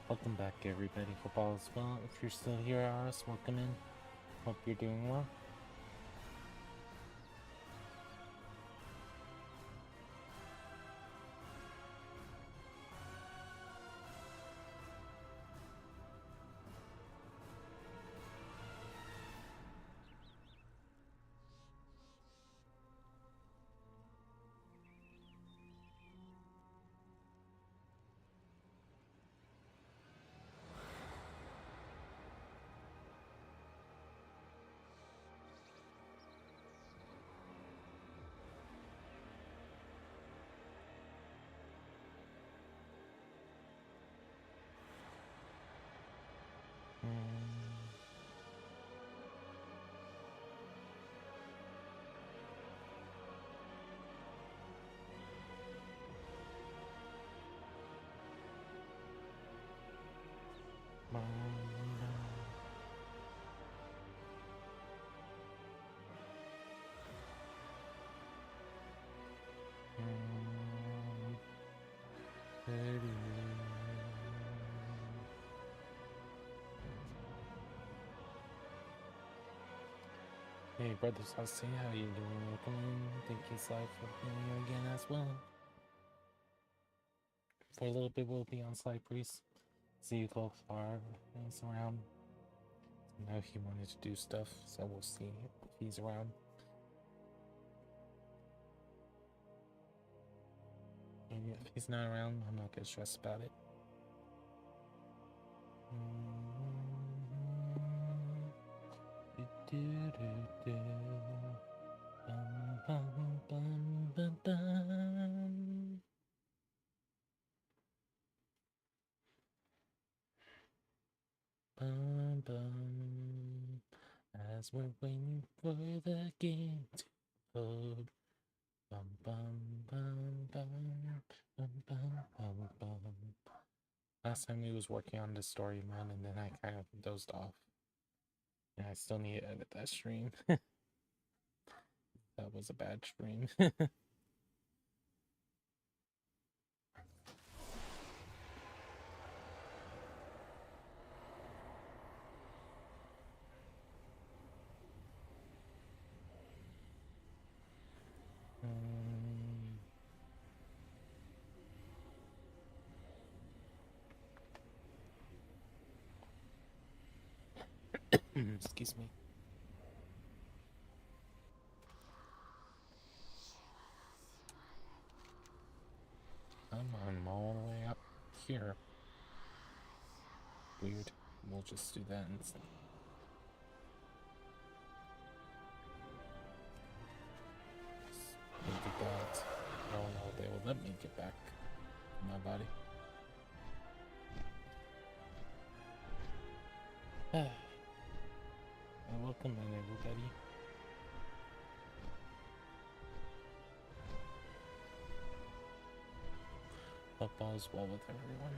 Welcome back, everybody. Hope all is well. If you're still here, Aris, welcome in. Hope you're doing well. Hey brothers, I'll see how you doing. Welcome in. Thank you, Sly, for being here again as well. For a little bit, we'll be on Sly Priest. See you go far. He's around. Now he wanted to do stuff, so we'll see if he's around. And if he's not around, I'm not gonna stress about it. As we're waiting for the game to load. Last time he was working on the story mode, and then I kind of dozed off. And I still need to edit that stream. That was a bad stream. Excuse me. I'm all the way up here. Weird. We'll just do that instead. The gods. I don't know if they will let me get back in my body. Welcome in, everybody. Hope all is well with everyone.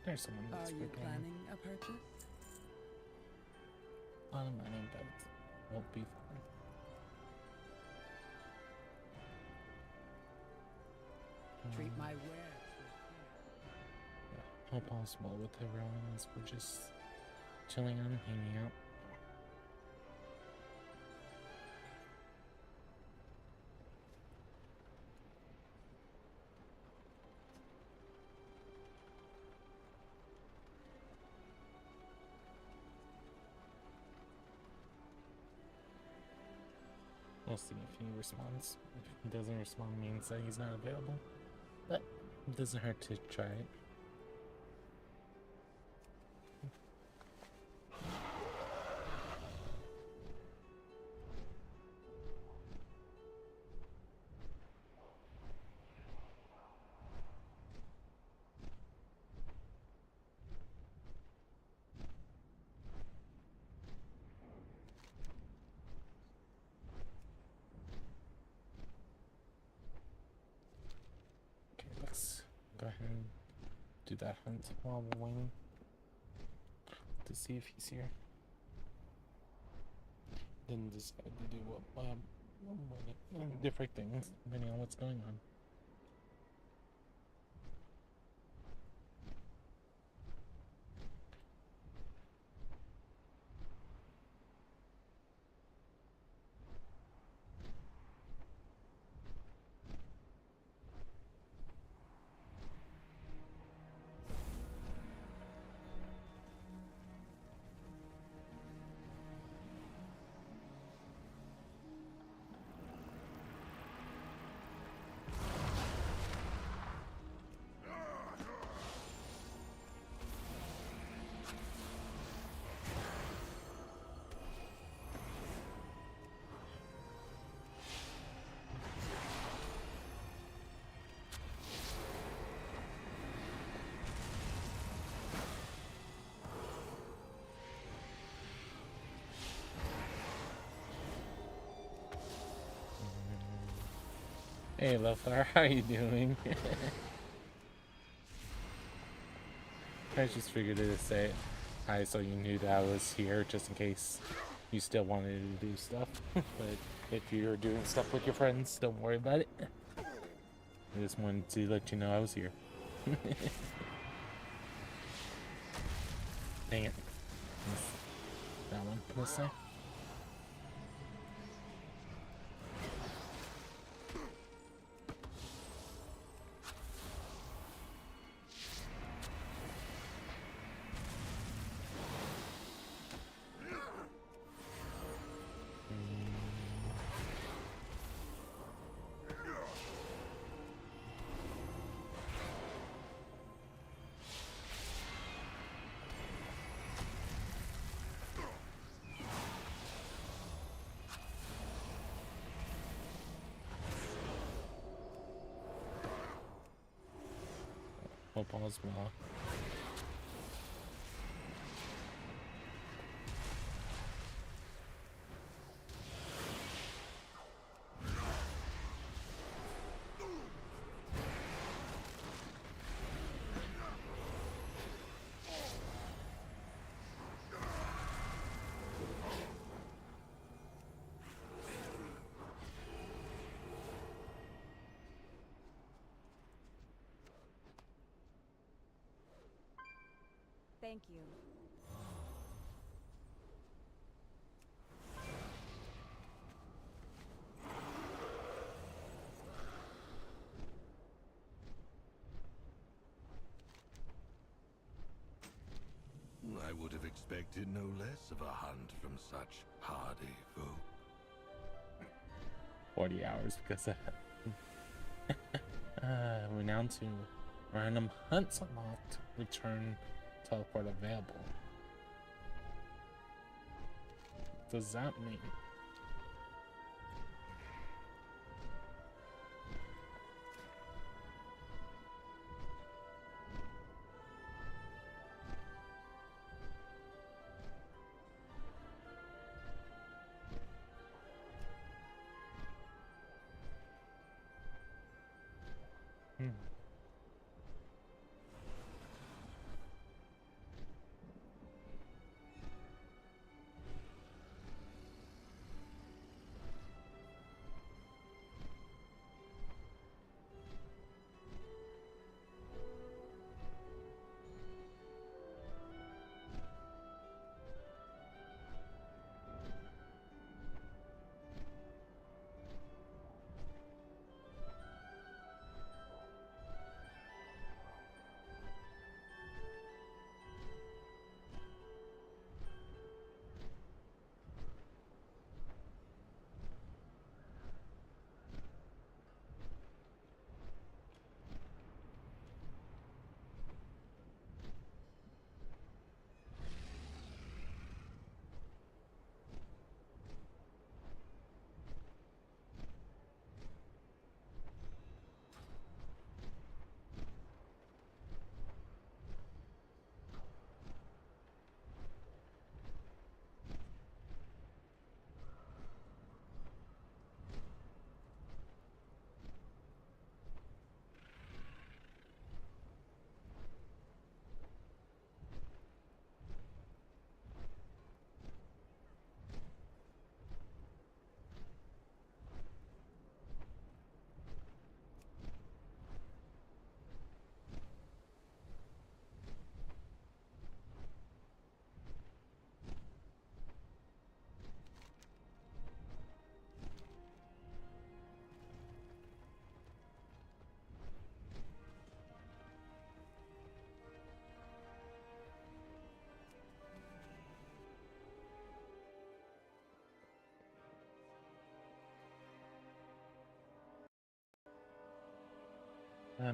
There's someone that's Are you planning a purchase? On a mining belt. Won't be fun. Treat my wares with care. Yeah, hope all's well with everyone as we're just chilling and hanging out. We'll see if he responds. If he doesn't respond, means that he's not available. But it doesn't hurt to try it. Go ahead and do that hunt while we're waiting to see if he's here. Then decide to do different things depending on what's going on. Hey, Loveflower, how you doing? I just figured to say hi so you knew that I was here, just in case you still wanted to do stuff. But if you're doing stuff with your friends, don't worry about it. I just wanted to let you know I was here. Dang it. That one, let's say. Hope all's well. Thank you. I would have expected no less of a hunt from such hardy folk. 40 hours because we're down to random hunts unlocked. Return teleport available. What does that mean?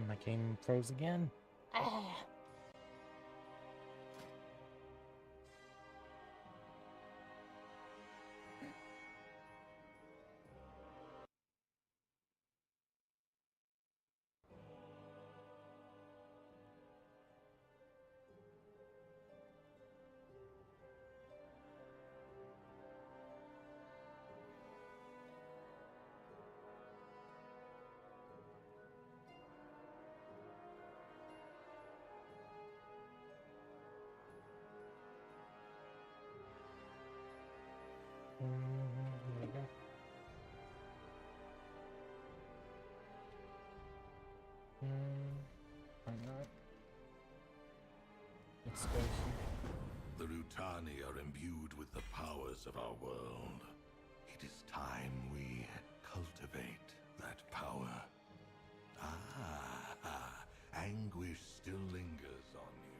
My game froze again. Let's go here. The Rutani are imbued with the powers of our world. It is time we cultivate that power. Anguish still lingers on you.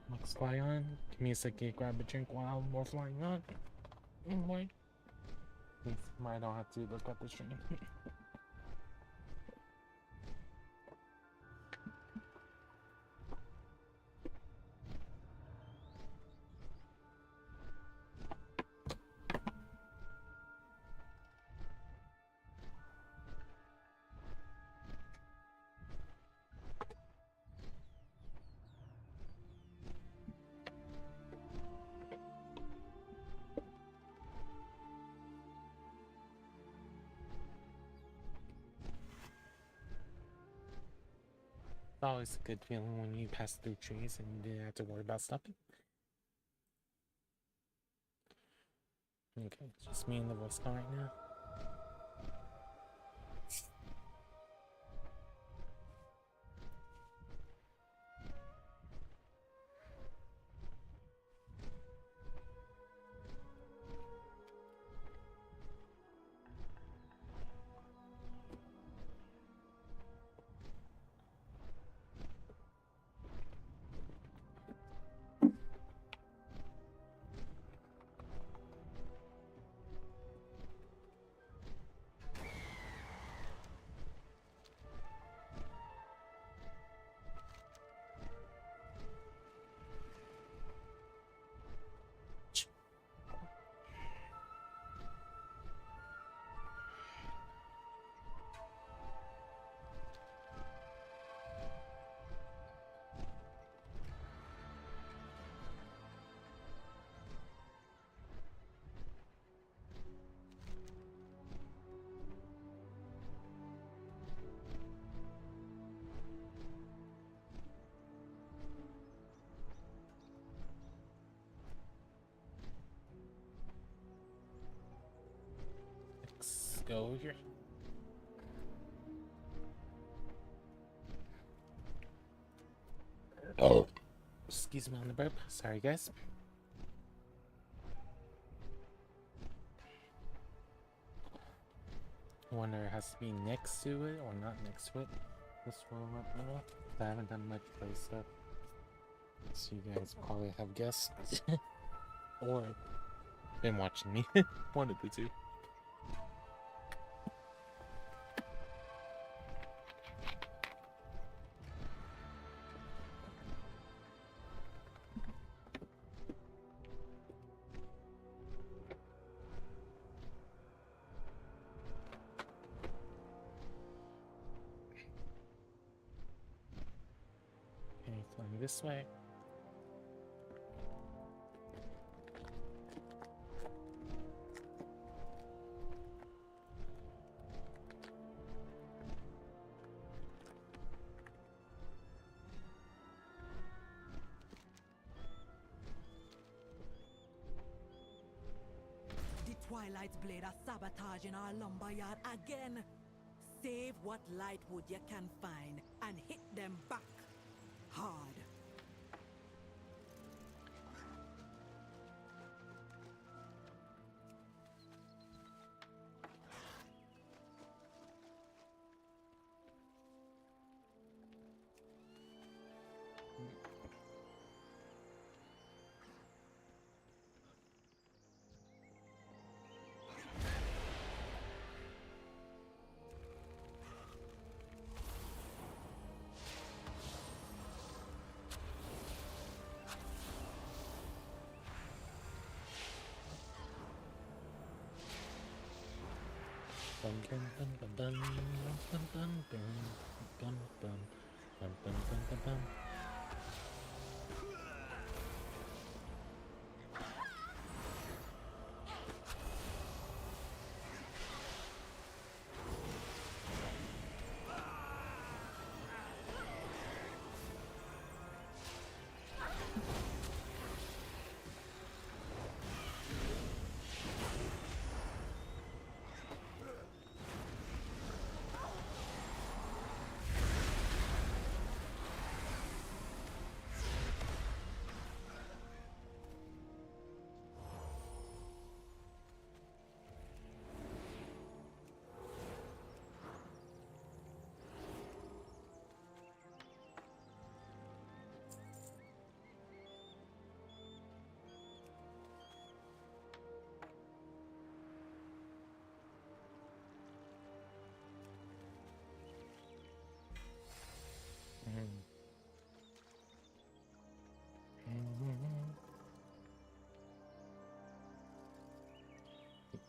Looks fly on. Give me a second, grab a drink while more flying on. Wait. I don't have to look at the stream. It's always a good feeling when you pass through trees and you didn't have to worry about stopping. Okay, it's just me and the voice call right now. Let's go here. Oh. Excuse me on the burp. Sorry, guys. I wonder it has to be next to it or not next to it. This roll up middle. I haven't done much play stuff. So you guys probably have guessed. Or been watching me. One of the two. Okay, flying this way. Twilight's blade are sabotaging our lumberyard again. Save what light wood you can find and hit them back hard.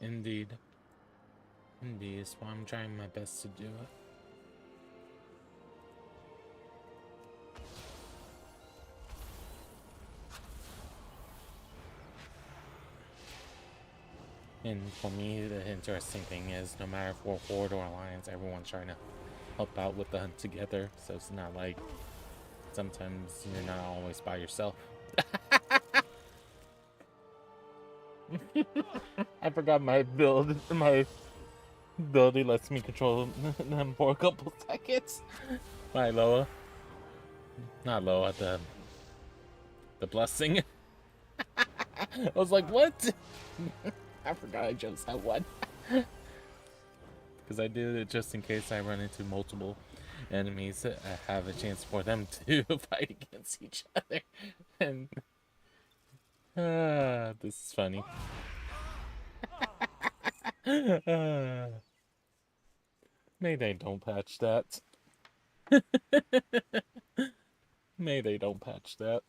Indeed. Indeed, so I'm trying my best to do it. And for me, the interesting thing is, no matter if we're Horde or Alliance, everyone's trying to help out with the hunt together. So it's not like sometimes you're not always by yourself. I forgot my build. My ability lets me control them for a couple seconds. My Loa. Not Loa, the blessing. I was like, what? I forgot I chose that one. Because I did it just in case I run into multiple enemies. I have a chance for them to fight against each other. And this is funny. Maybe don't patch that. Maybe they don't patch that.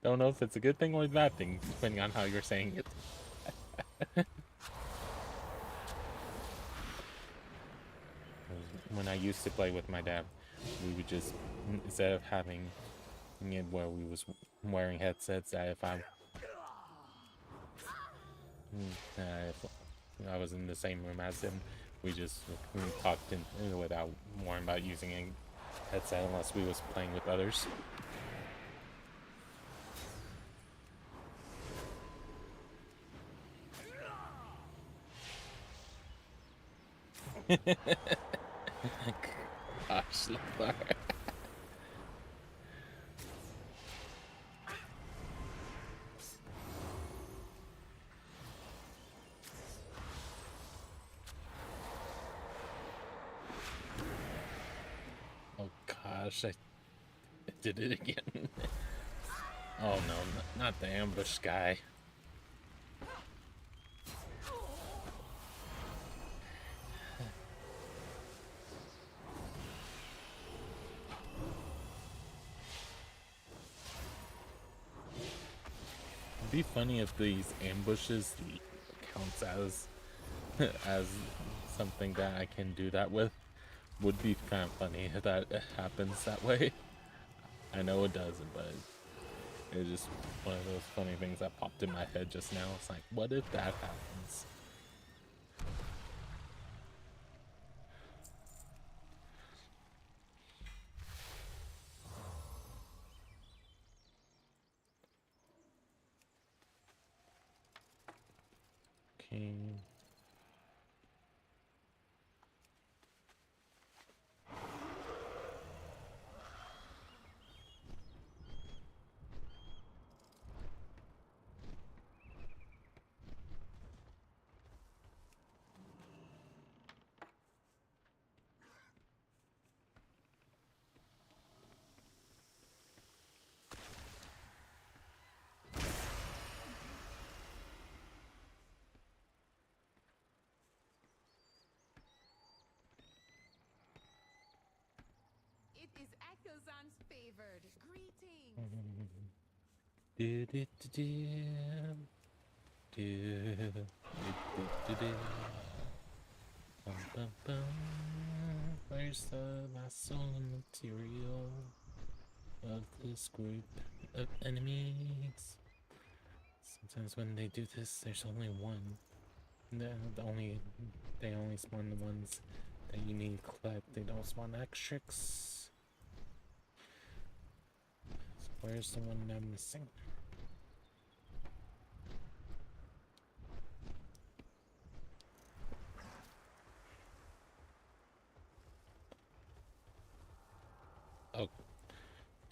Don't know if it's a good thing or a bad thing, depending on how you're saying it. When I used to play with my dad, we would just, instead of having it where we was wearing headsets, that if I was in the same room as him, we talked without worrying about using a headset unless we was playing with others. Gosh, Lethar. Oh gosh, I did it again. Oh no, not the ambush guy. It'd be funny if these ambushes counts as something that I can do that with. Would be kind of funny if that happens that way. I know it doesn't, but it's just one of those funny things that popped in my head just now. It's like, what if that happens? Okay. is Echosan's favored. Greetings. Do, do, do, do. Do, do, do, do. Bum, bum, bum. Where's the last soul material of this group of enemies? Sometimes when they do this, there's only one. They only spawn the ones that you need to collect. They don't spawn extras. So where's the one I'm missing? Oh,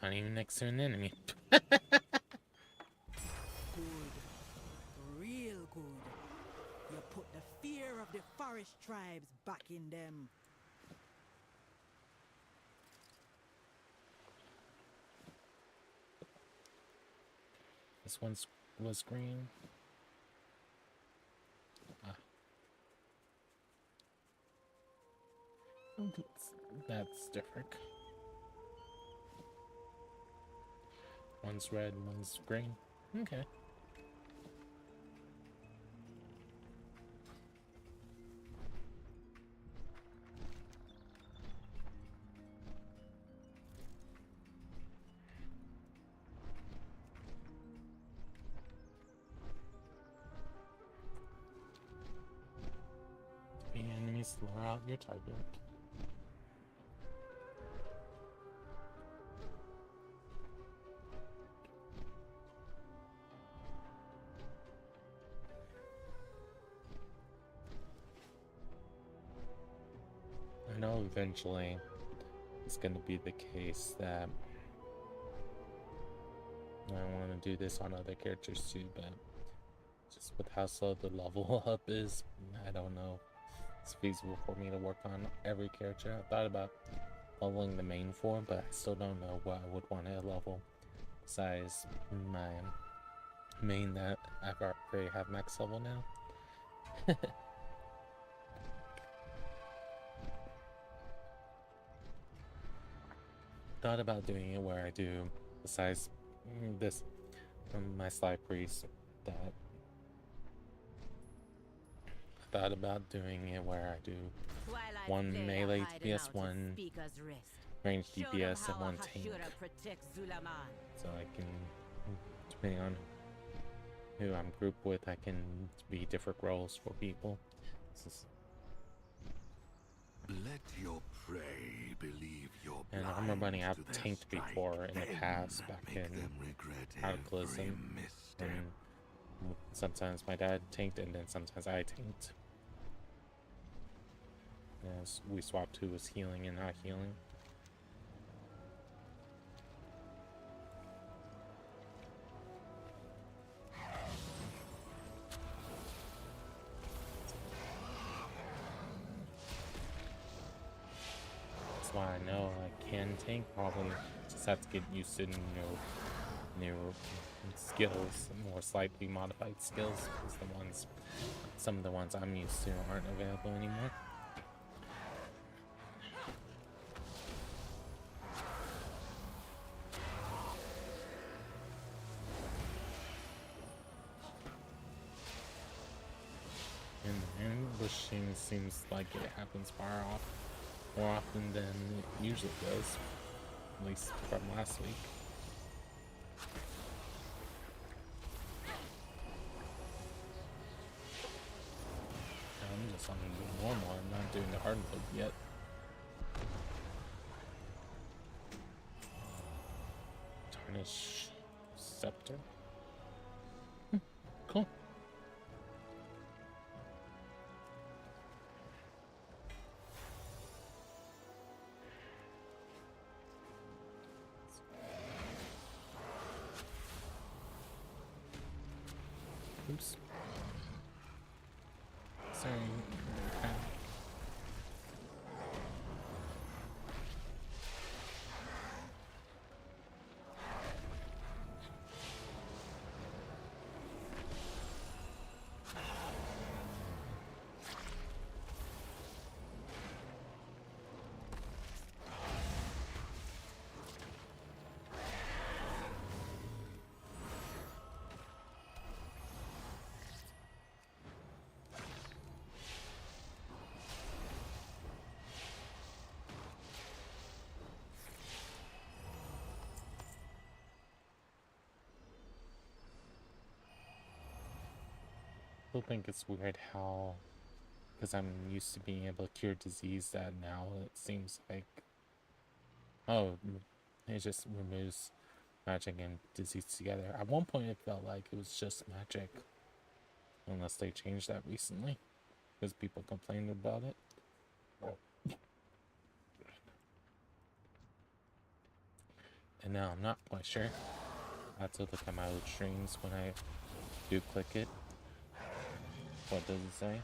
not even next to an enemy. Good. Real good. You put the fear of the forest tribes back in them. This one was green. Ah. That's different. One's red, one's green. Okay. The enemies lure out your target. I know eventually it's going to be the case that I want to do this on other characters too, but just with how slow the level up is, I don't know if it's feasible for me to work on every character. I thought about leveling the main four, but I still don't know what I would want to level besides my main that I already have max level now. Thought about doing it where I do, besides this, my Sly Priest, that thought about doing it where I do one melee DPS, one ranged DPS, and one tank. So I can, depending on who I'm grouped with, I can be different roles for people. Let your prey believe you're And I remember running out tanked before in the past, back in Cataclysm. And sometimes my dad tanked, and then sometimes I tanked. As we swapped who was healing and not healing. That's why I know I can tank. Probably just have to get used to new skills, more slightly modified skills, because some of the ones I'm used to aren't available anymore. And ambushing seems like it happens more often than it usually does, at least from last week. I'm just on the normal, I'm not doing the hard mode yet. Tarnish Scepter. Cool. Oops. Sorry. still think it's weird how, because I'm used to being able to cure disease, that now it seems like, oh, it just removes magic and disease together. At one point, it felt like it was just magic, unless they changed that recently, because people complained about it. And now I'm not quite sure. I have to look at my old streams when I do click it. What does it say?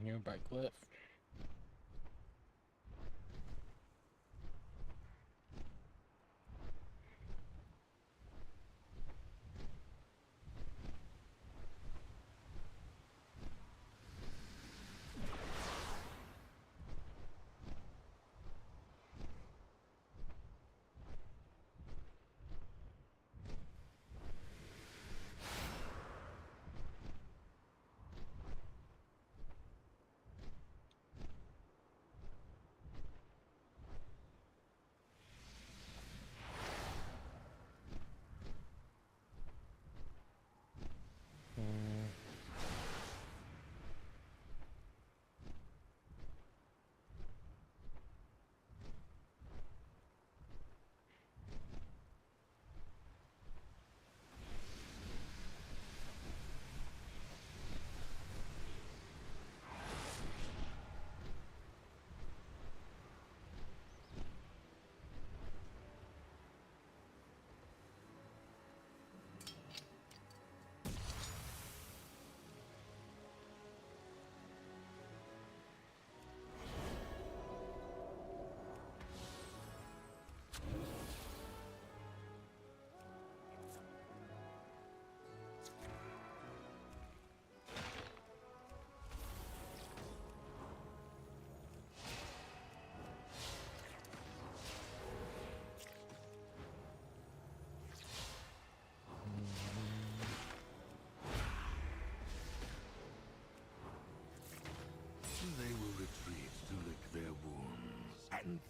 Nearby cliff.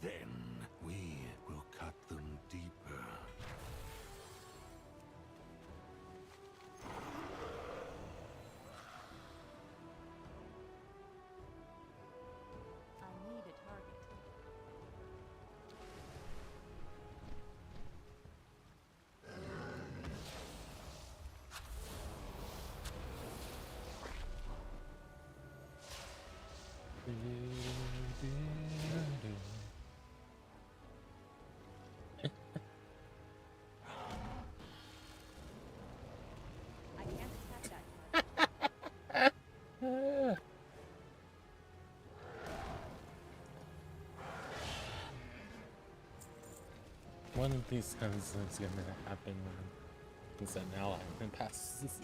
then we will cut them deeper. I need a target. I can't attack that target. One of these times is gonna happen since an ally passes.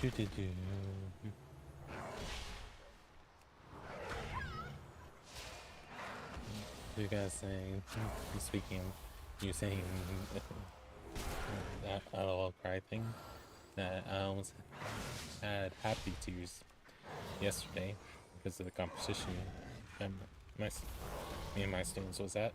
Do. You guys saying, speaking, you saying that Outlaw cry thing, that I almost had happy tears yesterday because of the competition that me and my students was at.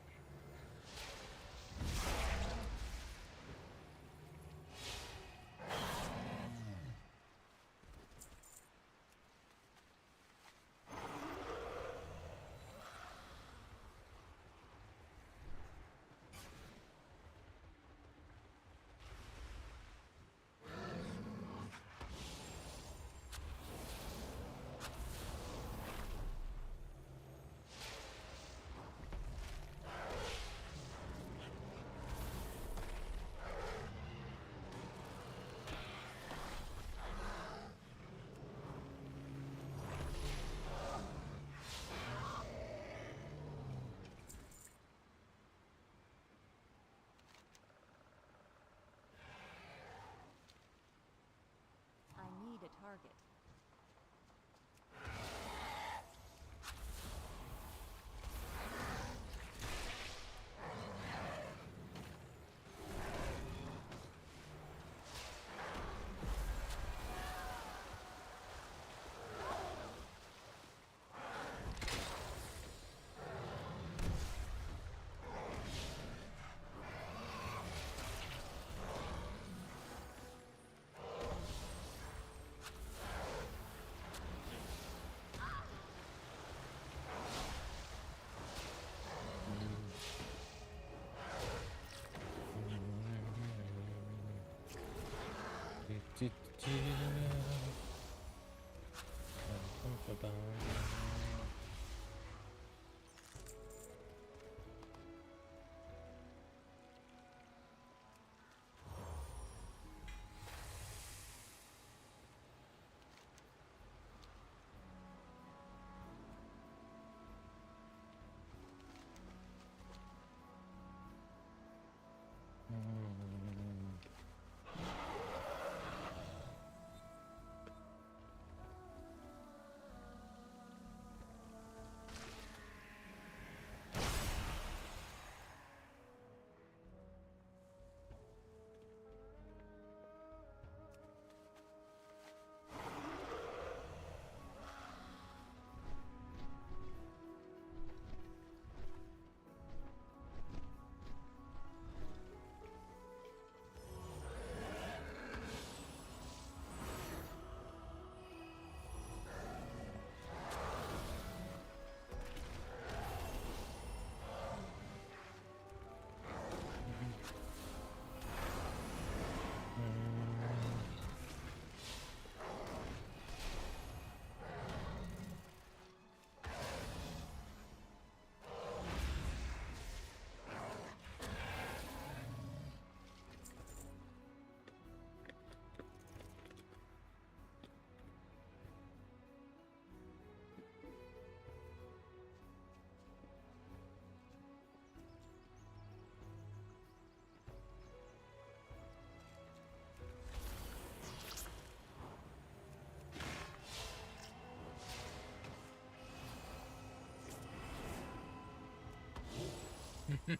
target.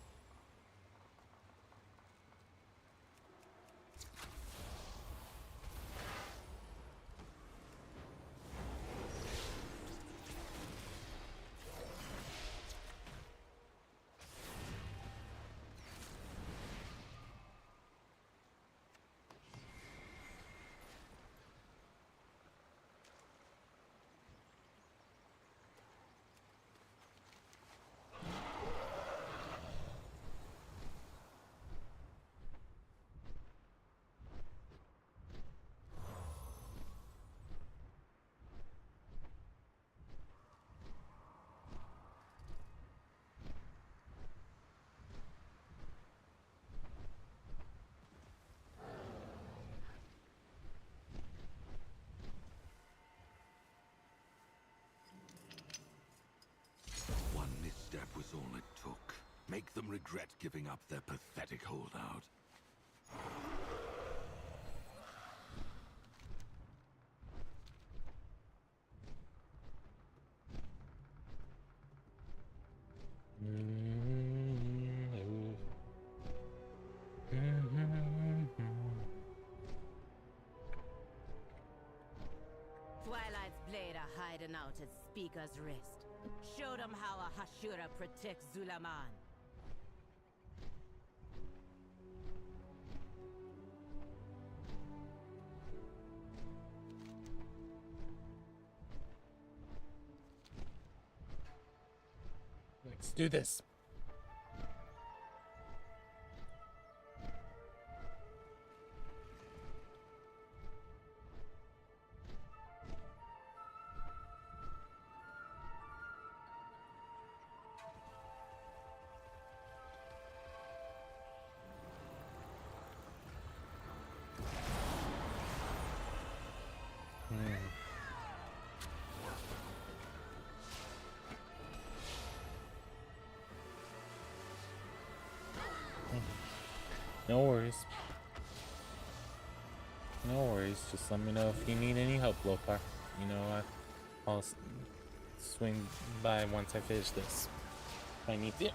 One misstep was all it took. Make them regret giving up their pathetic holdout. Twilight's blade are hiding out at Speaker's Rest. Show them how a Hashura protects Zulaman. Let's do this. No worries. No worries. Just let me know if you need any help, Lokar. You know, I'll swing by once I finish this. If I need it.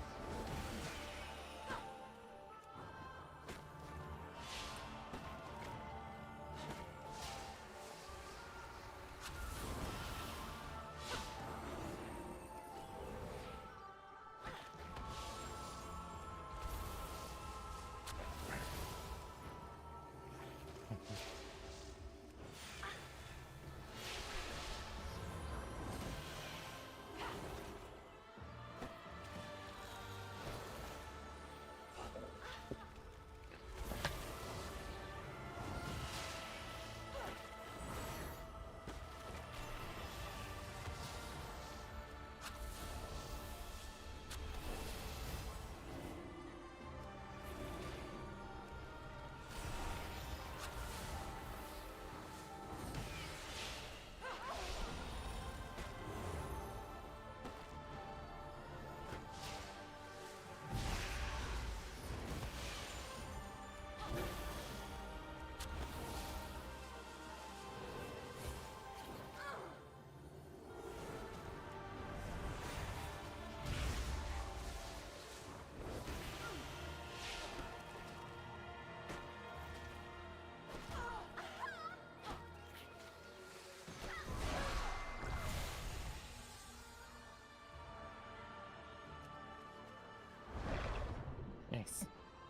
Nice.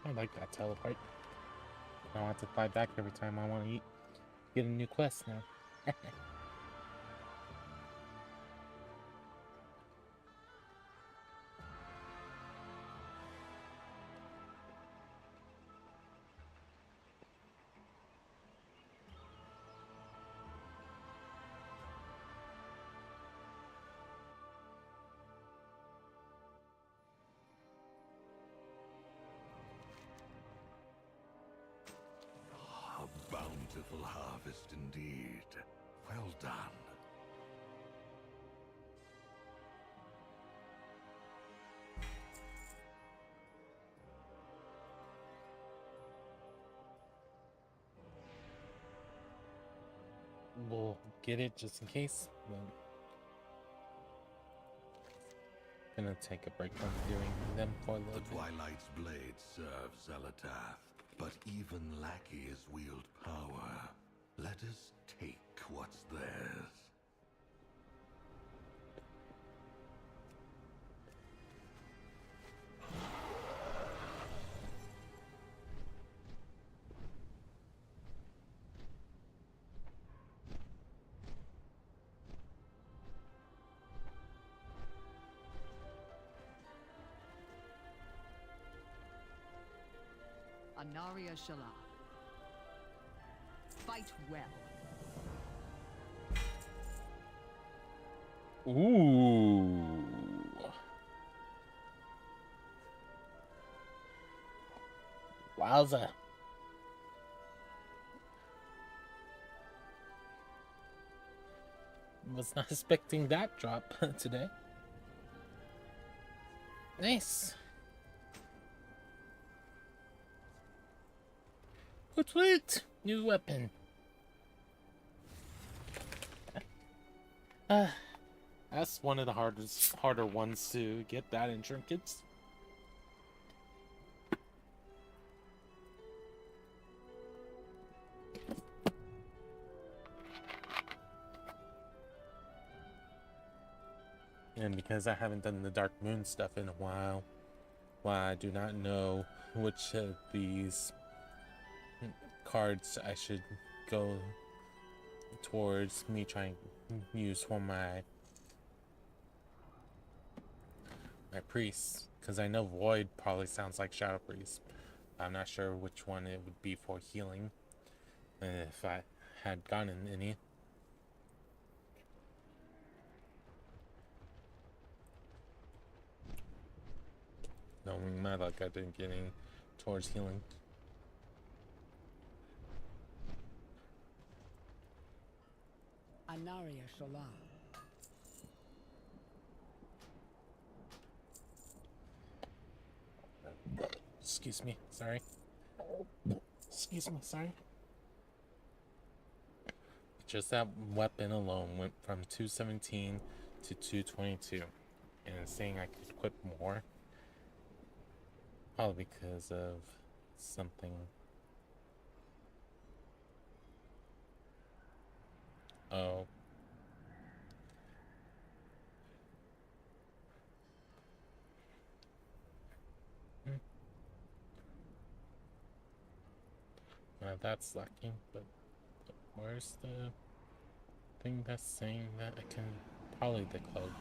I like that teleport. I don't have to fly back every time I want to get a new quest now. A bountiful harvest indeed. Well done. We'll get it just in case. But gonna take a break from doing them for a little The bit. Twilight's blade serves Zelatath, but even lackeys wield power. Let us take what's theirs. Anaria Shala. Fight well. Ooh. Wowza. Was not expecting that drop today. Nice. Sweet. New weapon. That's one of the harder ones to get that in trinkets. And because I haven't done the Dark Moon stuff in a while, I do not know which of these cards I should go towards me trying to use for my priest, because I know Void probably sounds like Shadow Priest. I'm not sure which one it would be for healing, if I had gotten any. Knowing my luck, I've been getting towards healing. Anaria Shala. Excuse me, sorry. Excuse me, sorry. just that weapon alone went from 217 to 222. And it's saying I could equip more. Probably because of something. Oh. Well, that's lucky, but where's the thing that's saying that I can probably the cloak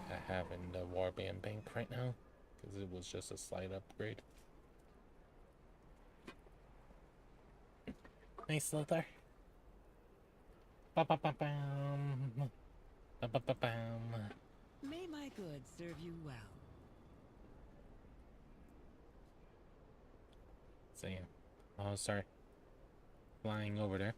I have in the warband bank right now, because it was just a slight upgrade. Nice, Lothar. Ba-ba-ba-bam. Ba-ba-ba-bam. May my goods serve you well. So yeah. Oh, sorry. Flying over there.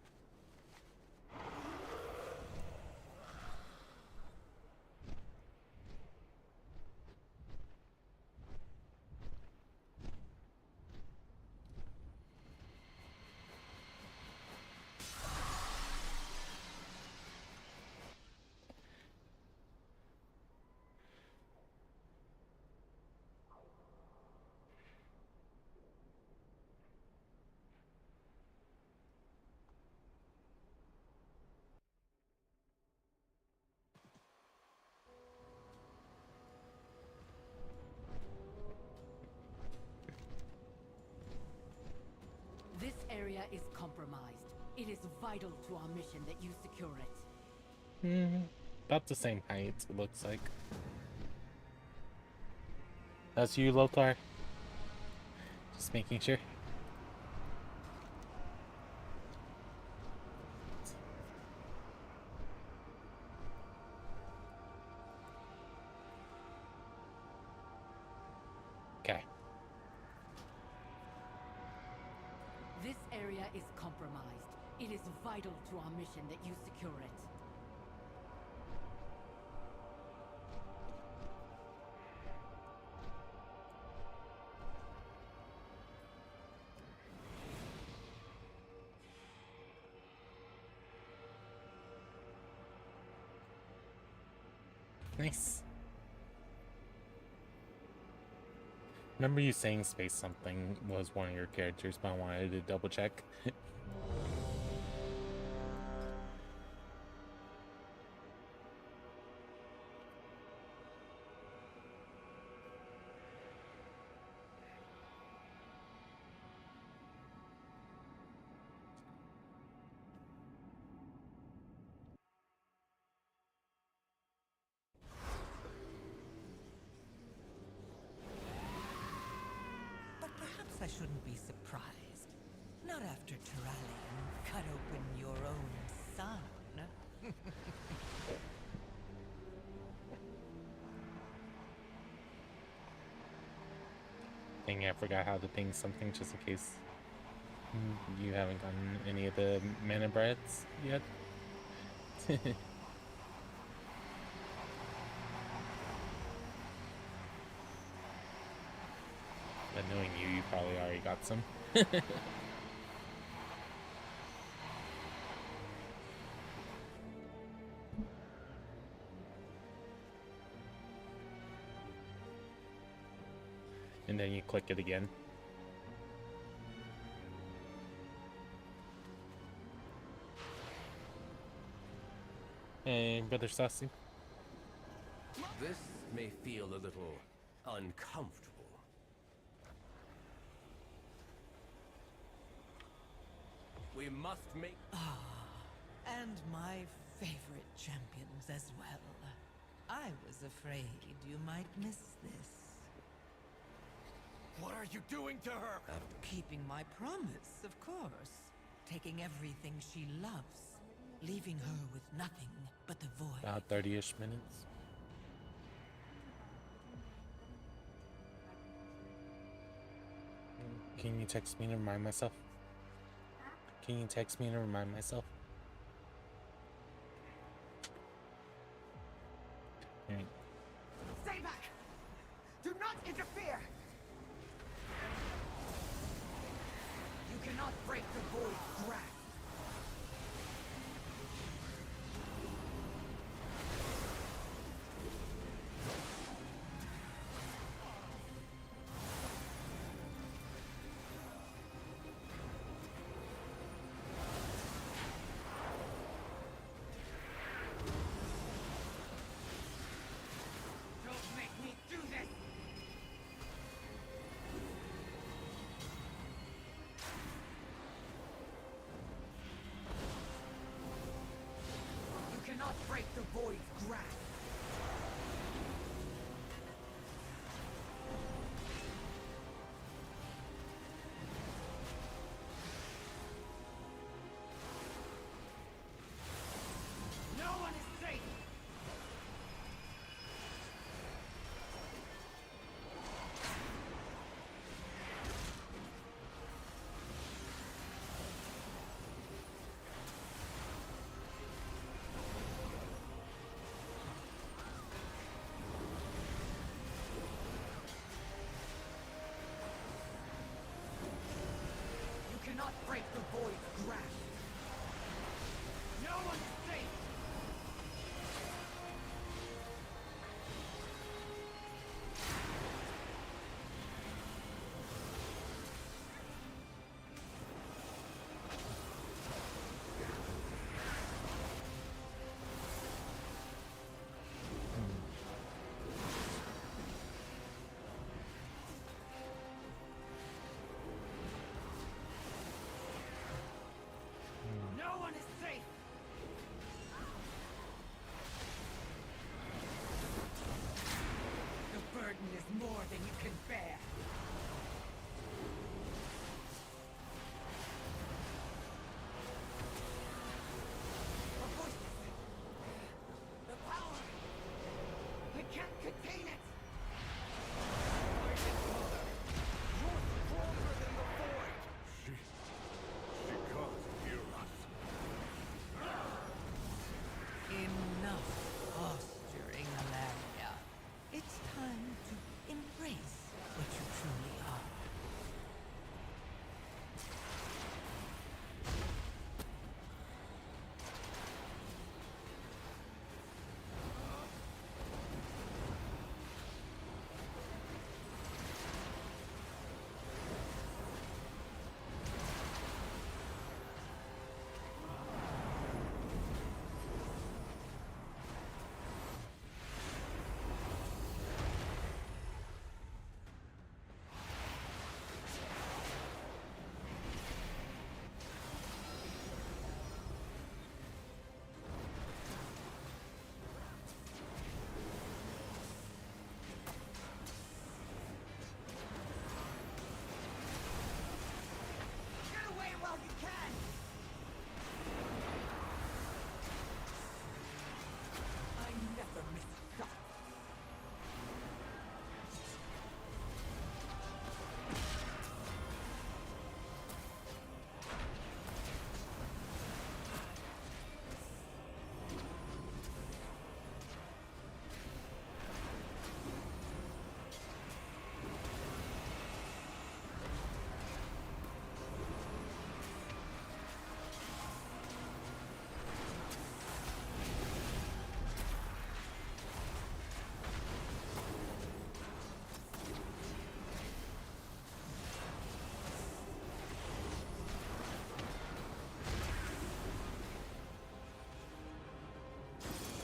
This area is compromised. It is vital to our mission that you secure it. About the same height, it looks like. That's you, Lothar? Just making sure. Okay. This area is compromised. It is vital to our mission that you secure it. Nice. Remember you saying space something was one of your characters, but I wanted to double check. But perhaps I shouldn't be surprised. Not after Turalian cut open your own son. Dang, I forgot how to ping something just in case you haven't gotten any of the mana breads yet. But knowing you, you probably already got some. And then you click it again. Hey, Brother Saucy. This may feel a little uncomfortable. We must make... And my favorite champions as well. I was afraid you might miss this. What are you doing to her? Keeping my promise, of course. Taking everything she loves. Leaving her with nothing but the void. About 30-ish minutes. Can you text me to remind myself? Can you text me to remind myself? Alright. Stay back! Do not interfere! You cannot break the void's grasp. break the void's grasp. No one is safe. You cannot break the void's grasp. No one is safe. No one is safe. The burden is more than you can bear. The voices. The power. I can't contain it. You're stronger than the void. She can't hear us. Enough posturing, Alaria. It's time to embrace what you truly are. Get away while you can. I never miss a shot.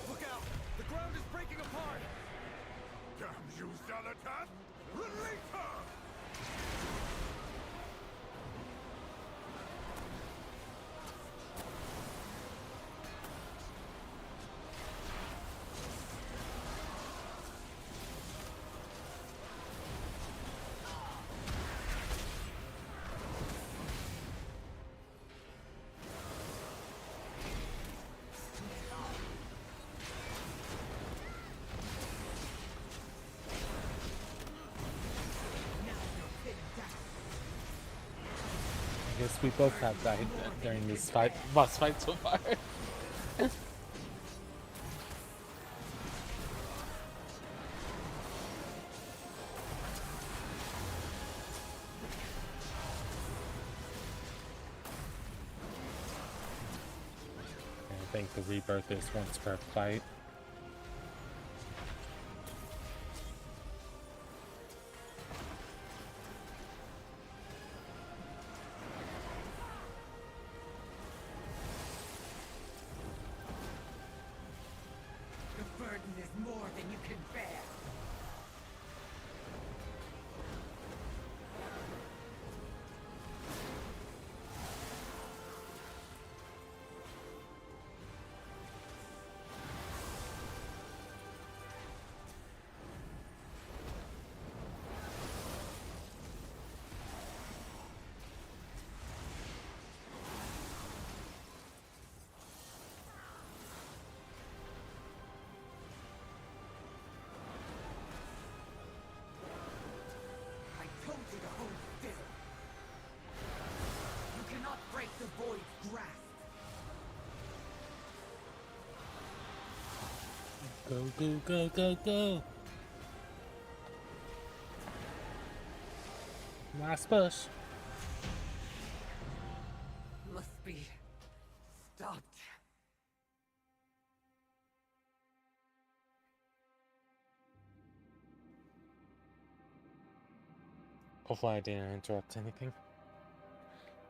Look out! The ground is breaking apart! Damn you, Zalatan! Release her! I guess we both have died during this boss fight so far. I think the rebirth is once per fight. The burden is more than you can bear. Go, go, go, go, go! Last push. Must be stopped. Hopefully I didn't interrupt anything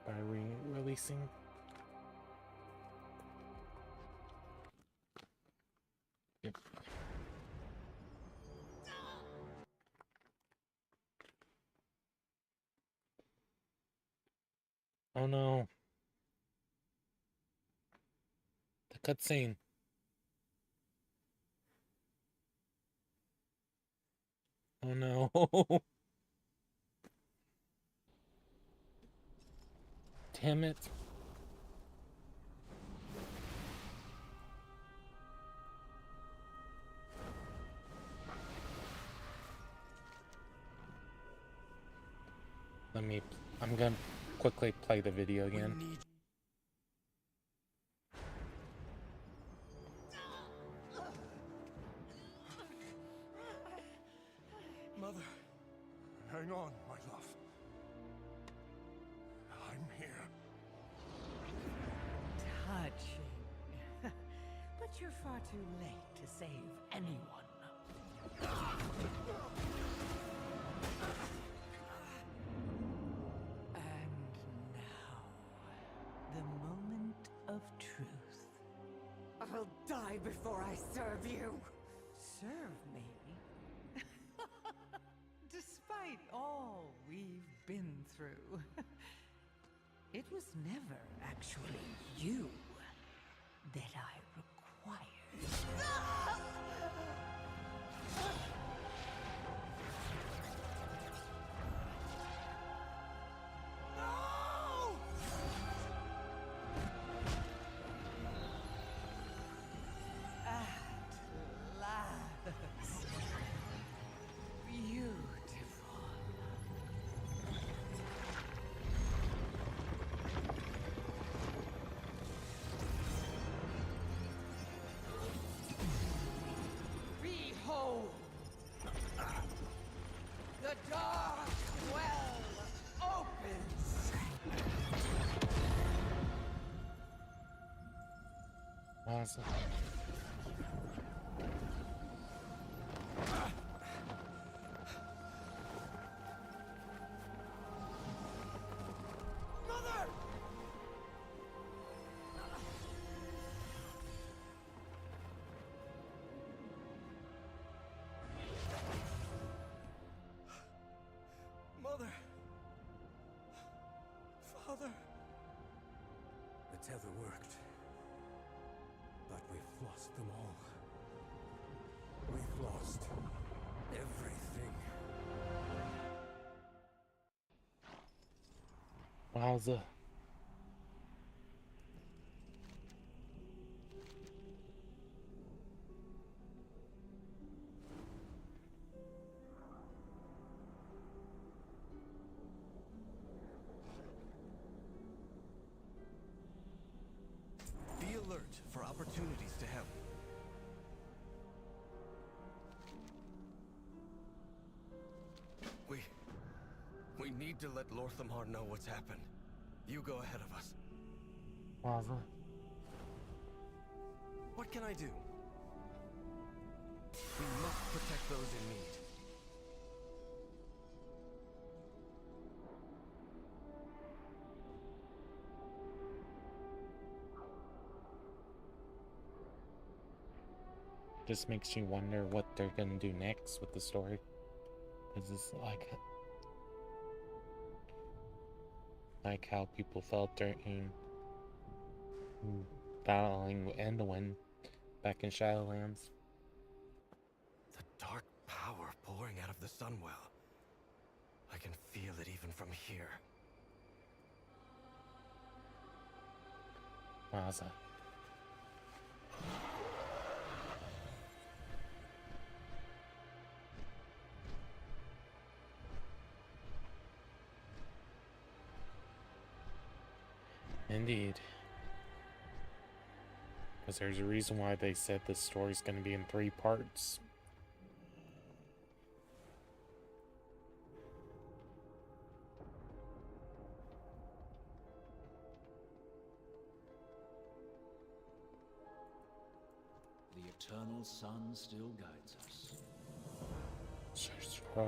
by releasing. Yep. Oh no. The cutscene. Oh no. Damn it. I'm gonna quickly play the video again. Mother, hang on, my love. I'm here. Touching. But you're far too late to save anyone. And now, the moment of truth. I'll die before I serve you. Serve me? Despite all we've been through, it was never actually you that I required. At last. Beautiful. Behold! The dark well opens! Awesome. Mother! Mother! Father! The tether worked. But we've lost them all. We've lost everything. Wowza. Be alert for opportunities to help. We need to let Lorthamar know what's happened. You go ahead of us. Wowza. What can I do? We must protect those in need. Just makes you wonder what they're gonna do next with the story. Because it's like how people felt during battling Enduin back in Shadowlands. The dark power pouring out of the Sunwell. I can feel it even from here. Wowza. Indeed. Because there's a reason why they said this story's going to be in 3 parts. The eternal sun still guides us.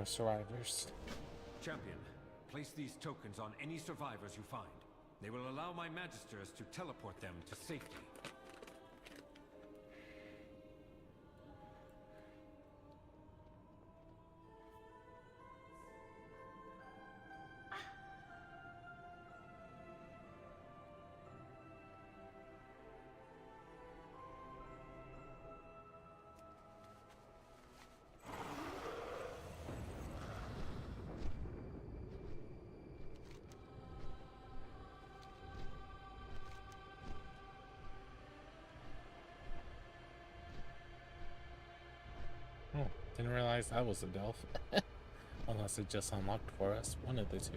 Survivors. Champion, place these tokens on any survivors you find. They will allow my magisters to teleport them to safety. Oh, didn't realize that was a delve. Unless it just unlocked for us. One of the two.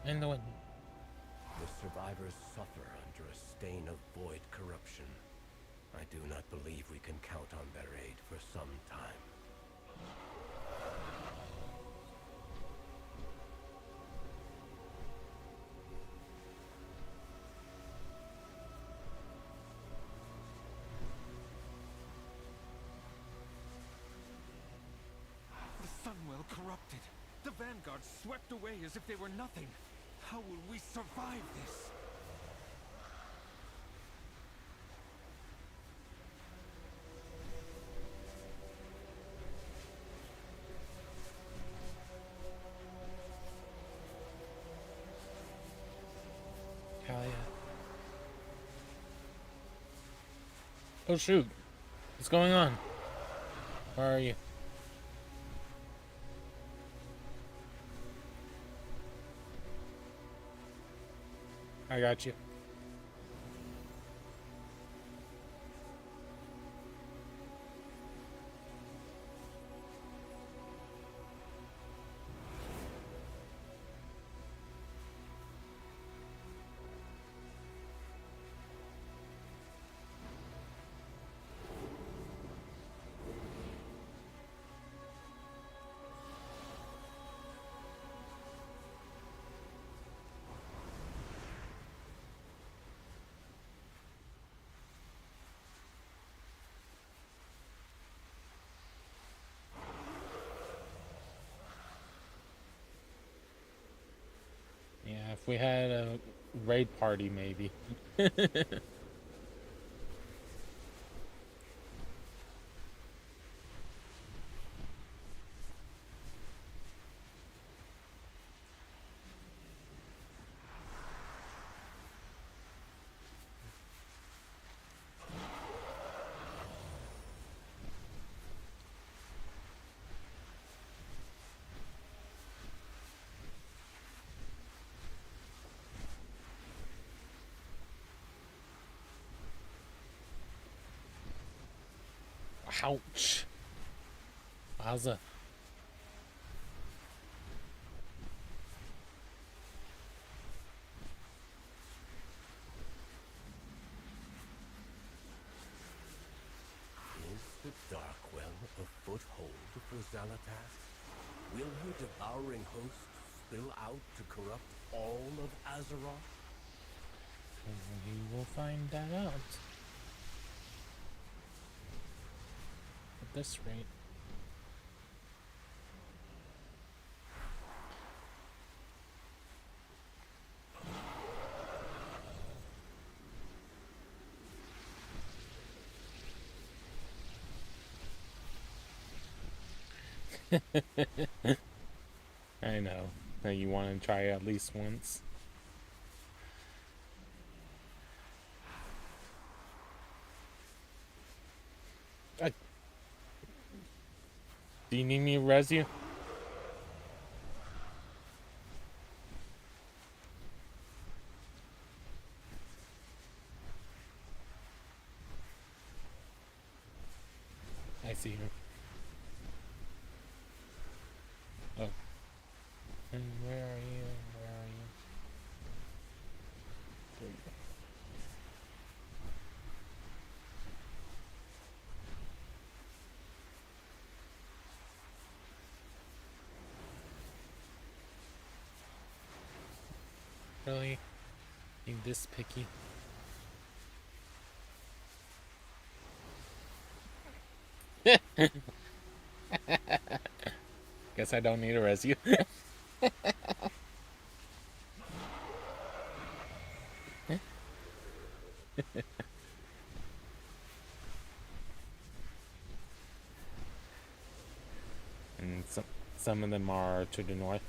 And the wind. The survivors suffer under a stain of void corruption. I do not believe we can count on their aid for some time. The Sunwell corrupted. The vanguard swept away as if they were nothing. How will we survive this? Hell yeah. Oh shoot. What's going on? Where are you? I got you. Yeah, if we had a raid party, maybe. Ouch. Wowza. Is the Darkwell a foothold for Xal'atath? Will her devouring host spill out to corrupt all of Azeroth? We will find that out. At this rate. I know that you want to try at least once. Do you need me to res you? I see you. Oh. And where are you? Where are you? There you go. Really? You this picky? Guess I don't need to res you. And some of them are to the north.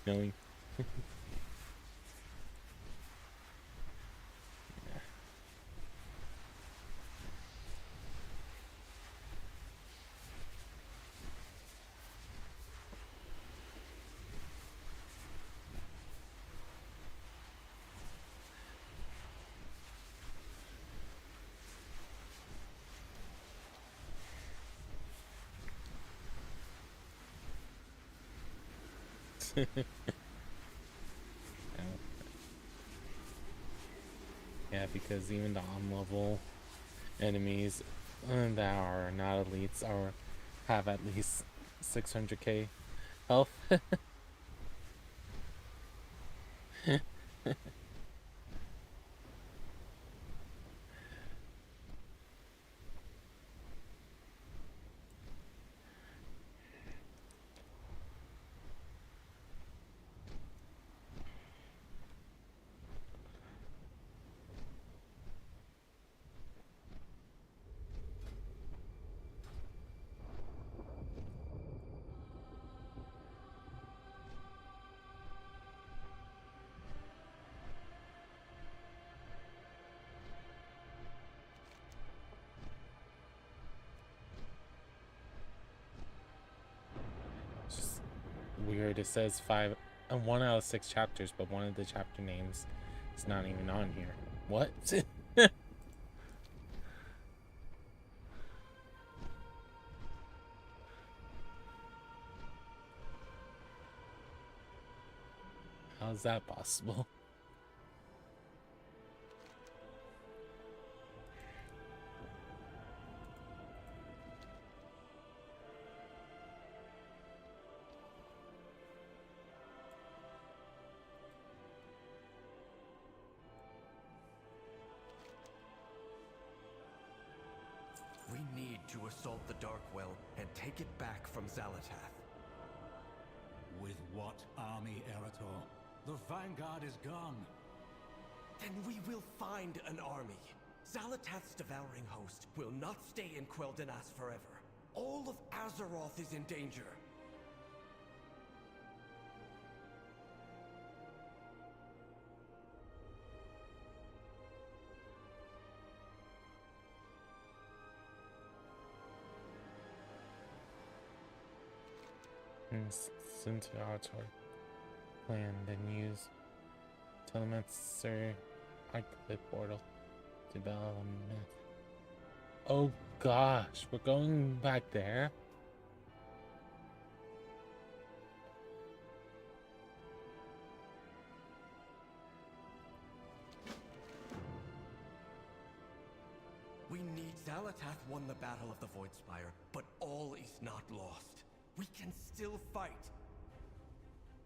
Knowing. Yeah, because even the on-level enemies that are not elites or have at least 600k health. Just weird. It says 1 out of 6 chapters, but one of the chapter names is not even on here. What? How is that possible? We need to assault the Darkwell and take it back from Xalatath. With what army, Erator? The vanguard is gone. Then we will find an army. Xalatath's devouring host will not stay in Quel'Danas forever. All of Azeroth is in danger. Send to Autor plan, then use Telemancer Arcliff portal to Belmeth. Oh gosh, we're going back there? We need Xalatath won the Battle of the Voidspire, but all is not lost. We can still fight.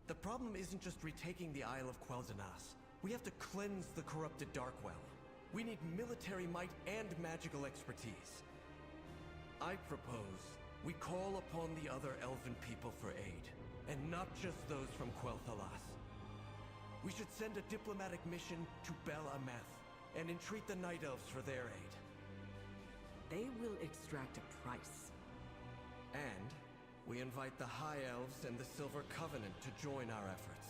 The problem isn't just retaking the Isle of Quel'Danas. We have to cleanse the corrupted Darkwell. We need military might and magical expertise. I propose we call upon the other elven people for aid, and not just those from Quel'Thalas. We should send a diplomatic mission to Bel Ameth. and entreat the Night Elves for their aid. They will extract a price. And we invite the High Elves and the Silver Covenant to join our efforts.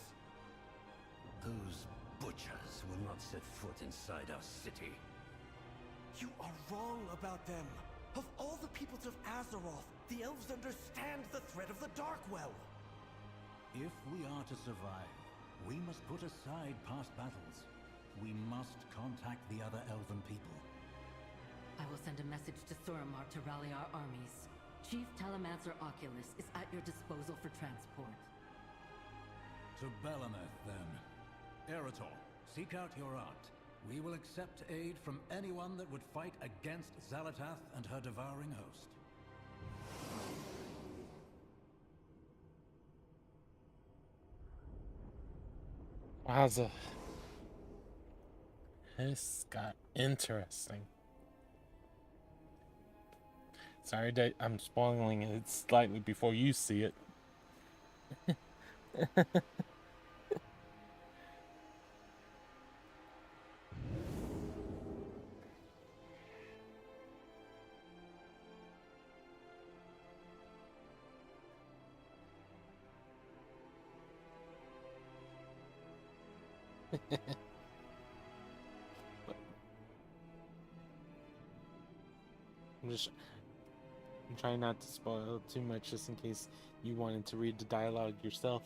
Those butchers will not set foot inside our city. You are wrong about them. Of all the peoples of Azeroth, the elves understand the threat of the Darkwell. If we are to survive, we must put aside past battles. We must contact the other elven people. I will send a message to Suramar to rally our armies. Chief Telemancer Oculus is at your disposal for transport. To Belemeth, then. Eretor, seek out your aunt. We will accept aid from anyone that would fight against Xal'atath and her devouring host. Wowza. This got interesting. Sorry that I'm spoiling it slightly before you see it. I'm trying not to spoil too much just in case you wanted to read the dialogue yourself.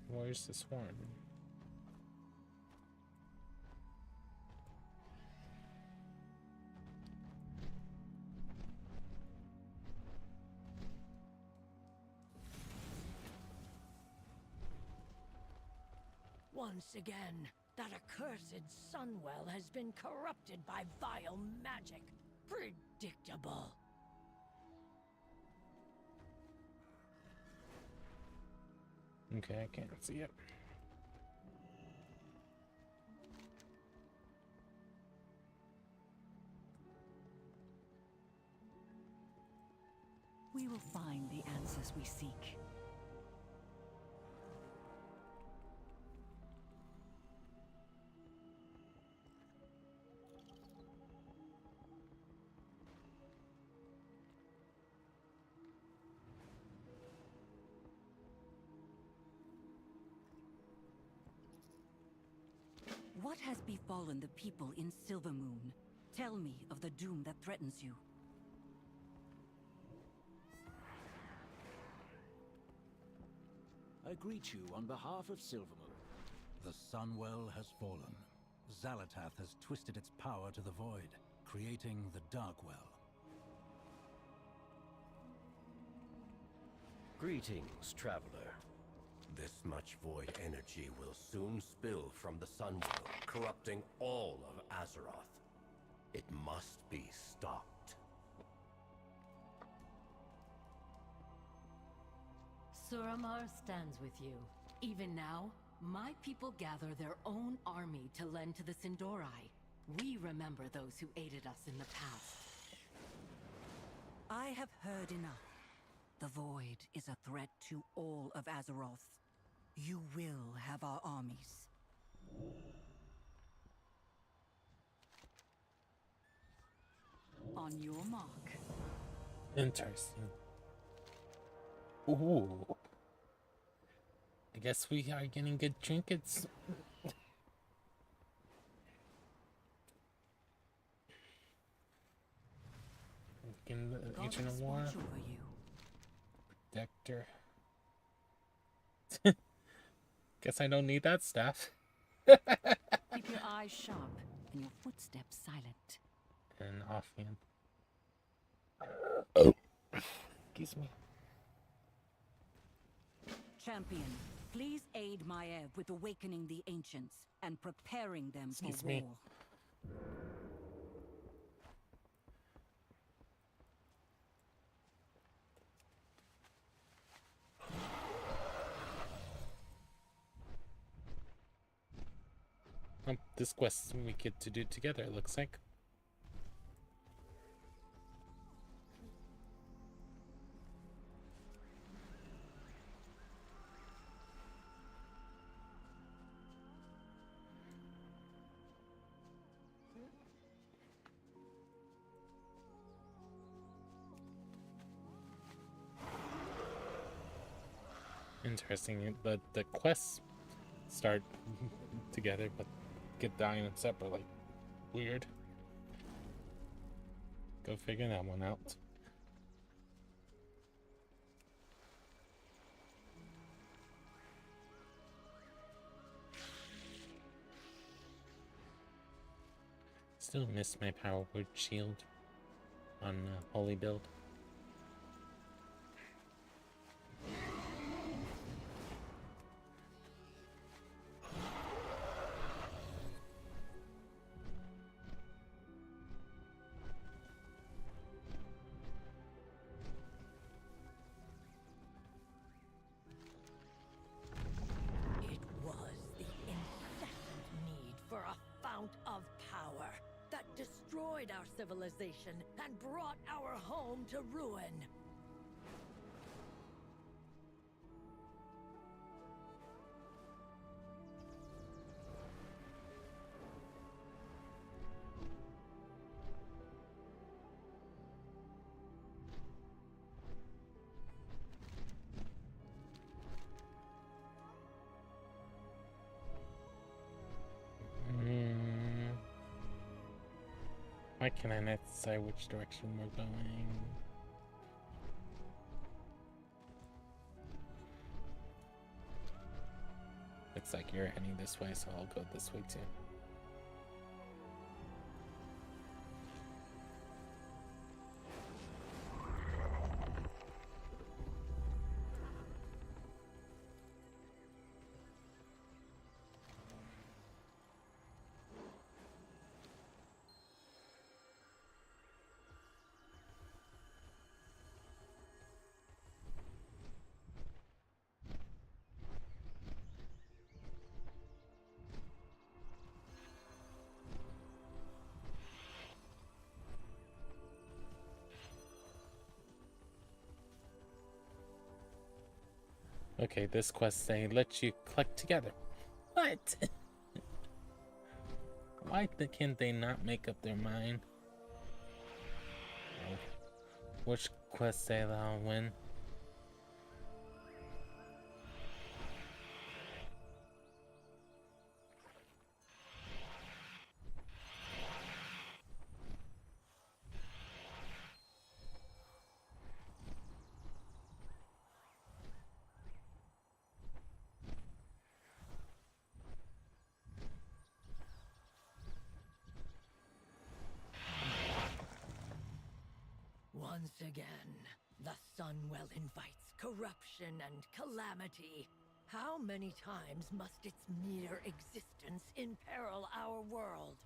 Where's this one? Once again, that accursed Sunwell has been corrupted by vile magic. Predictable. Okay, I can't see it. We will find the answers we seek. What has befallen the people in Silvermoon? Tell me of the doom that threatens you. I greet you on behalf of Silvermoon. The Sunwell has fallen. Xal'atath has twisted its power to the void, creating the Darkwell. Greetings, traveler. This much void energy will soon spill from the Sunwell, corrupting all of Azeroth. It must be stopped. Suramar stands with you. Even now, my people gather their own army to lend to the Sin'dorei. We remember those who aided us in the past. I have heard enough. The Void is a threat to all of Azeroth. You will have our armies. On your mark. Interesting. Ooh. I guess we are getting good trinkets. Getting the Ancient of War. Protector. Guess I don't need that stuff. Keep your eyes sharp and your footsteps silent. And offhand. Oh. Excuse me. Champion, please aid Maev with awakening the ancients and preparing them for Excuse war. me. this quest we get to do together, it looks like. Interesting, but the quests start together, but get dying and separately. Weird. Go figure that one out. Still miss my power word shield on holy build. Our civilization and brought our home to ruin. Why can I not decide which direction we're going? Looks like you're heading this way, so I'll go this way too. Okay, this quest they let you collect together. What? Why can't they not make up their mind? Oh. Which quest they allow when? Once again, the Sunwell invites corruption and calamity. How many times must its mere existence imperil our world?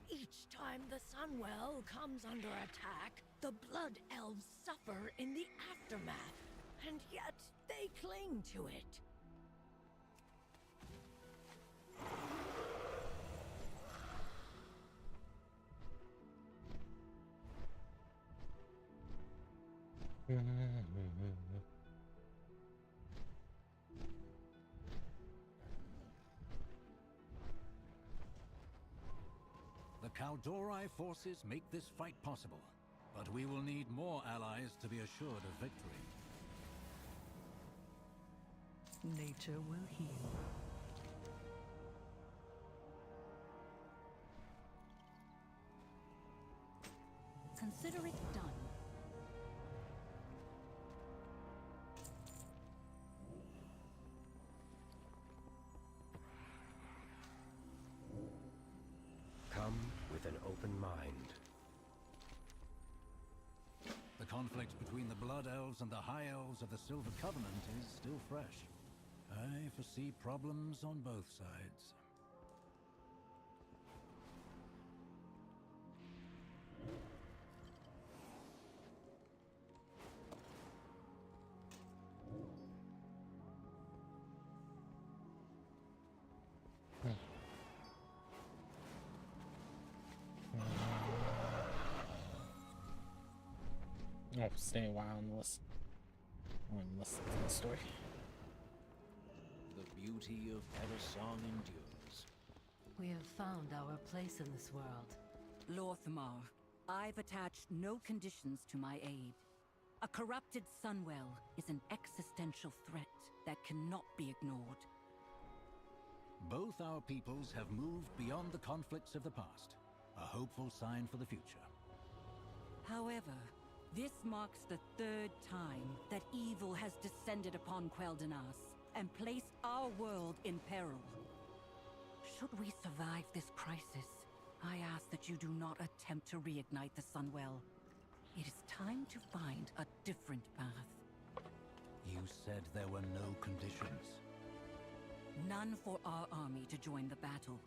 Each time the Sunwell comes under attack, the Blood Elves suffer in the aftermath, and yet they cling to it. The Kaldorei forces make this fight possible, but we will need more allies to be assured of victory. Nature will heal. Consider it done. Come with an open mind. The conflict between the Blood Elves and the High Elves of the Silver Covenant is still fresh. I foresee problems on both sides. I'll stay a while and listen. Listen to the story. The beauty of Erisong endures. We have found our place in this world. Lorthamar, I've attached no conditions to my aid. A corrupted Sunwell is an existential threat that cannot be ignored. Both our peoples have moved beyond the conflicts of the past. A hopeful sign for the future. However, this marks the third time that evil has descended upon Quel'Danas and placed our world in peril. Should we survive this crisis, I ask that you do not attempt to reignite the Sunwell. It is time to find a different path. You said there were no conditions. None for our army to join the battle.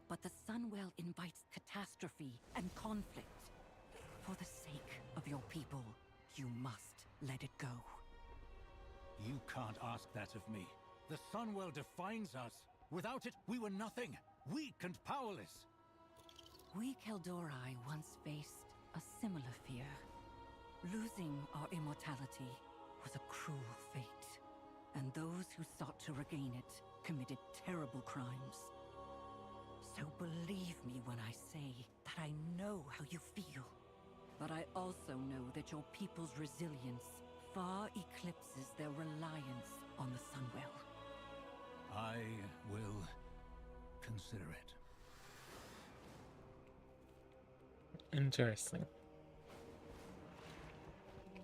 But the Sunwell invites catastrophe and conflict. For the sake of your people, you must let it go. You can't ask that of me. The Sunwell defines us. Without it, we were nothing. Weak and powerless. We Kaldorei once faced a similar fear. Losing our immortality was a cruel fate. And those who sought to regain it committed terrible crimes. So believe me when I say that I know how you feel. But I also know that your people's resilience far eclipses their reliance on the Sunwell. I will consider it. Interesting.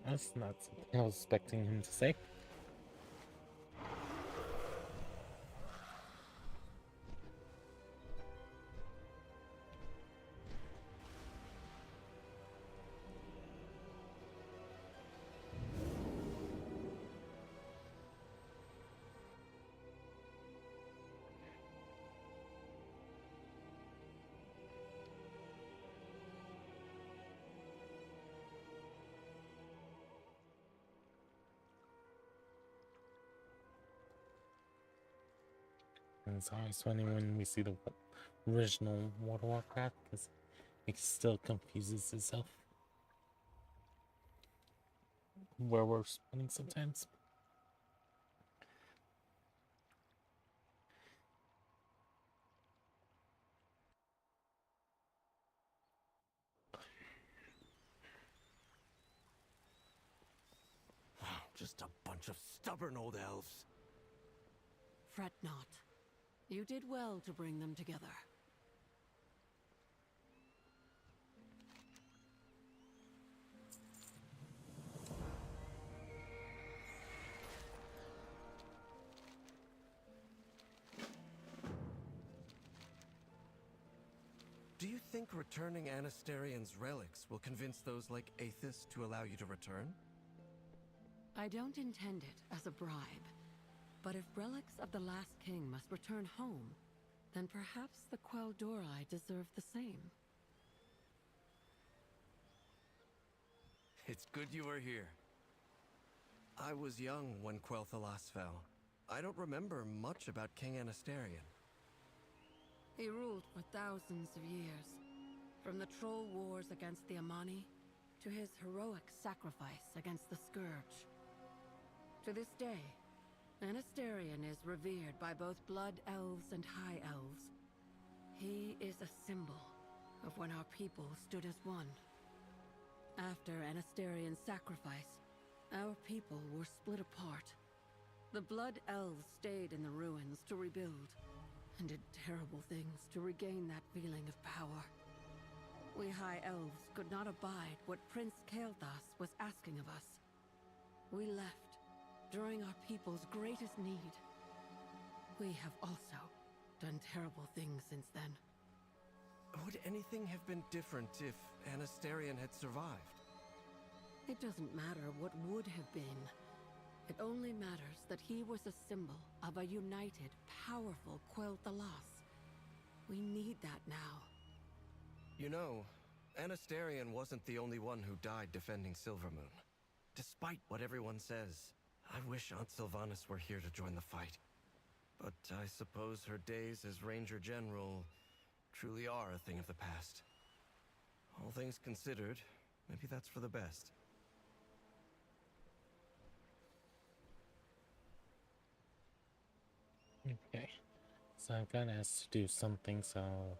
That's not something I was expecting him to say. And it's always funny when we see the original World of Warcraft because it still confuses itself where we're spawning sometimes. Just a bunch of stubborn old elves. Fret not. You did well to bring them together. Do you think returning Anastarion's relics will convince those like Aethys to allow you to return? I don't intend it as a bribe. But if relics of the last king must return home, then perhaps the Quel'Darai deserve the same. It's good you are here. I was young when Quel'Thalas fell. I don't remember much about King Anastarion. He ruled for thousands of years, from the troll wars against the Amani to his heroic sacrifice against the Scourge. To this day, Anastarion is revered by both Blood Elves and High Elves. He is a symbol of when our people stood as one. After Anasterian's sacrifice, our people were split apart. The Blood Elves stayed in the ruins to rebuild, and did terrible things to regain that feeling of power. We High Elves could not abide what Prince Kael'thas was asking of us. We left during our people's greatest need. We have also done terrible things since then. Would anything have been different if Anasterian had survived? It doesn't matter what would have been. It only matters that he was a symbol of a united, powerful Quel'Thalas. We need that now. You know, Anasterian wasn't the only one who died defending Silvermoon. Despite what everyone says, I wish Aunt Sylvanas were here to join the fight. But I suppose her days as Ranger General truly are a thing of the past. All things considered, maybe that's for the best. Okay, so I've got asked to do something, so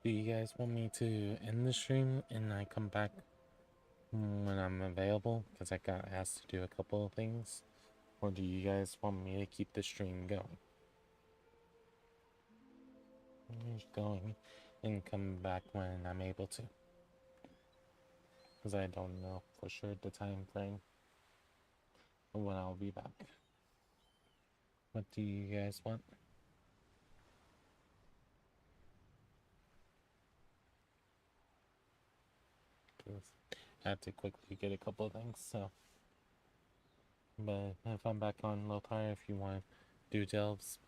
do you guys want me to end the stream and I come back when I'm available? Because I got asked to do a couple of things. Or do you guys want me to keep the stream going? Going and come back when I'm able to. Because I don't know for sure the time frame of when I'll be back. What do you guys want? I had to quickly get a couple of things, so. But if I'm back on Lothar, if you want to do delves,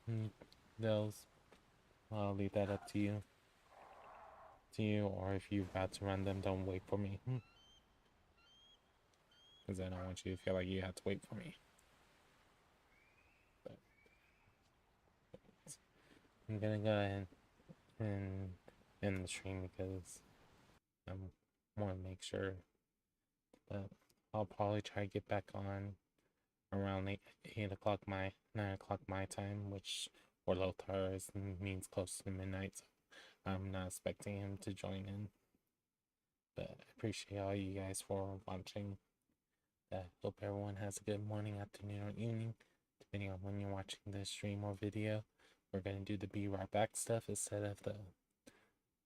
I'll leave that up to you. Or if you're about to run them, don't wait for me. Because I don't want you to feel like you have to wait for me. But I'm gonna go ahead and end the stream because I want to make sure. But I'll probably try to get back on around 8 o'clock 9 o'clock my time, which for Lothar means close to midnight, so I'm not expecting him to join in. But I appreciate all you guys for watching. I hope everyone has a good morning, afternoon, or evening, depending on when you're watching this stream or video. We're going to do the Be Right Back stuff instead of the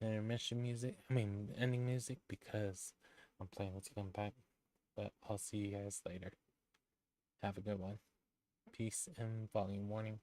intermission music, ending music, because I'm planning to come back. But I'll see you guys later. Have a good one. Peace and volume warning.